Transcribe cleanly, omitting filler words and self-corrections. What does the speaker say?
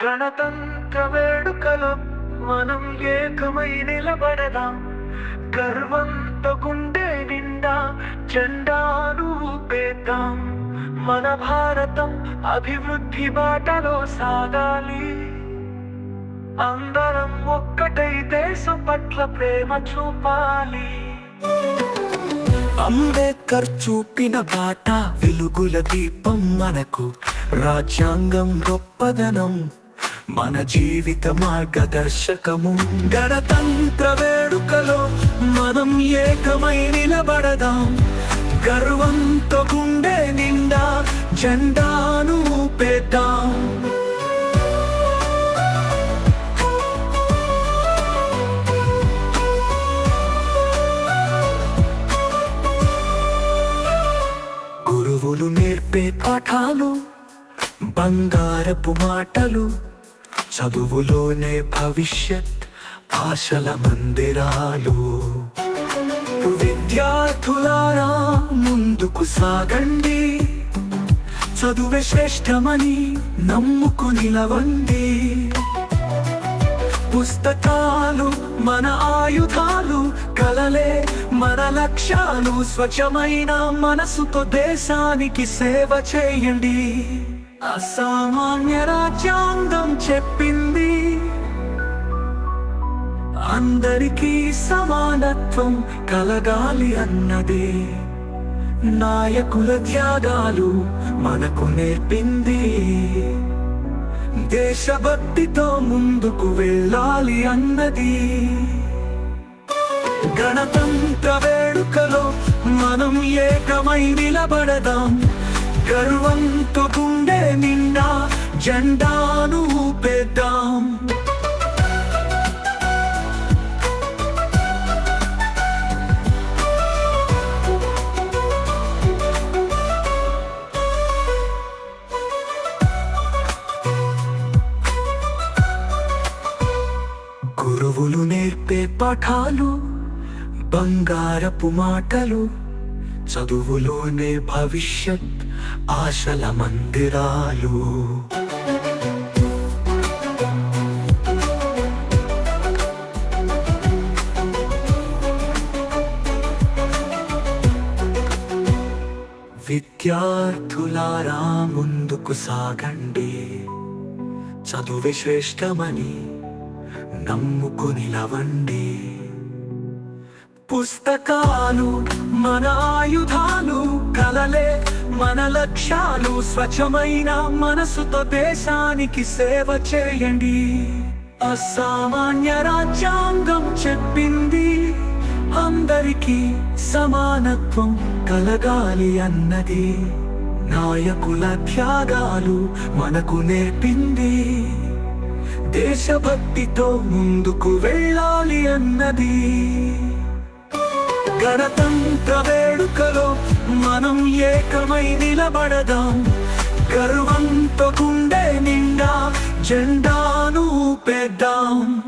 గణతంత్ర వేడుకలో మనం ఏకమై నిలబడదాం. గర్వంతో గుండె నిండా జెండాను ఊపేద్దాం. మన భారతం అభివృద్ధి బాటలో సాగాలి. అందరం ఒక్కటై దేశం పట్ల ప్రేమ చూపాలి. అంబేద్కర్ చూపిన బాట వెలుగుల దీపం మనకు. రాజ్యాంగం గొప్పదనం మన జీవిత మార్గదర్శకము. గణతంత్ర వేడుకలో మనం ఏకమై నిలబడదాం. గర్వంతో గుండె నిండా జెండాను ఊపేద్దాం. గురువులు నేర్పే పాఠాలు బంగారపు మాటలు. చదువులోనే భవిష్యత్ ఆశల మందిరాలు. విద్యార్థులారా ముందుకు సాగండి. చదువే శ్రేష్టమని నమ్ముకు నిలవండి. పుస్తకాలు మన ఆయుధాలు, కలలే మన లక్ష్యాలు. స్వచ్ఛమైన మనసుతో దేశానికి సేవ చేయండి. అసామాన్య రాజ్యాంగం చెప్పింది అందరికీ సమానత్వం కలగాలి అన్నది. నాయకుల త్యాగాలు మనకు నేర్పింది. దేశభక్తితో ముందుకు వెళ్ళాలి అన్నది. గణతంత్ర వేడుకలో మనం ఏకమై నిలబడదాం. గర్వంతో గుండె నిండా జెండాను ఊపేద్దాం. గురువులు నేర్పే పాఠాలు బంగారపు మాటలు. చదువులోనే భవిష్యత్ ఆశల మందిరాలు. విద్యార్థులారా ముందుకు సాగండి. చదువే శ్రేష్టమని నమ్ముకు నిలవండి. పుస్తకాలు మన ఆయుధాలు, కలలే మన లక్ష్యాలు. స్వచ్ఛమైన మనసుతో దేశానికి సేవ చేయండి. అసామాన్య రాజ్యాంగం చెప్పింది అందరికీ సమానత్వం కలగాలి అన్నది. నాయకుల త్యాగాలు మనకు నేర్పింది. దేశభక్తితో ముందుకు వెళ్ళాలి అన్నది. గణతంత్ర వేడుకలో మనం ఏకమై నిలబడదాం. గర్వంతో గుండె నిండా జెండాను ఊపేద్దాం.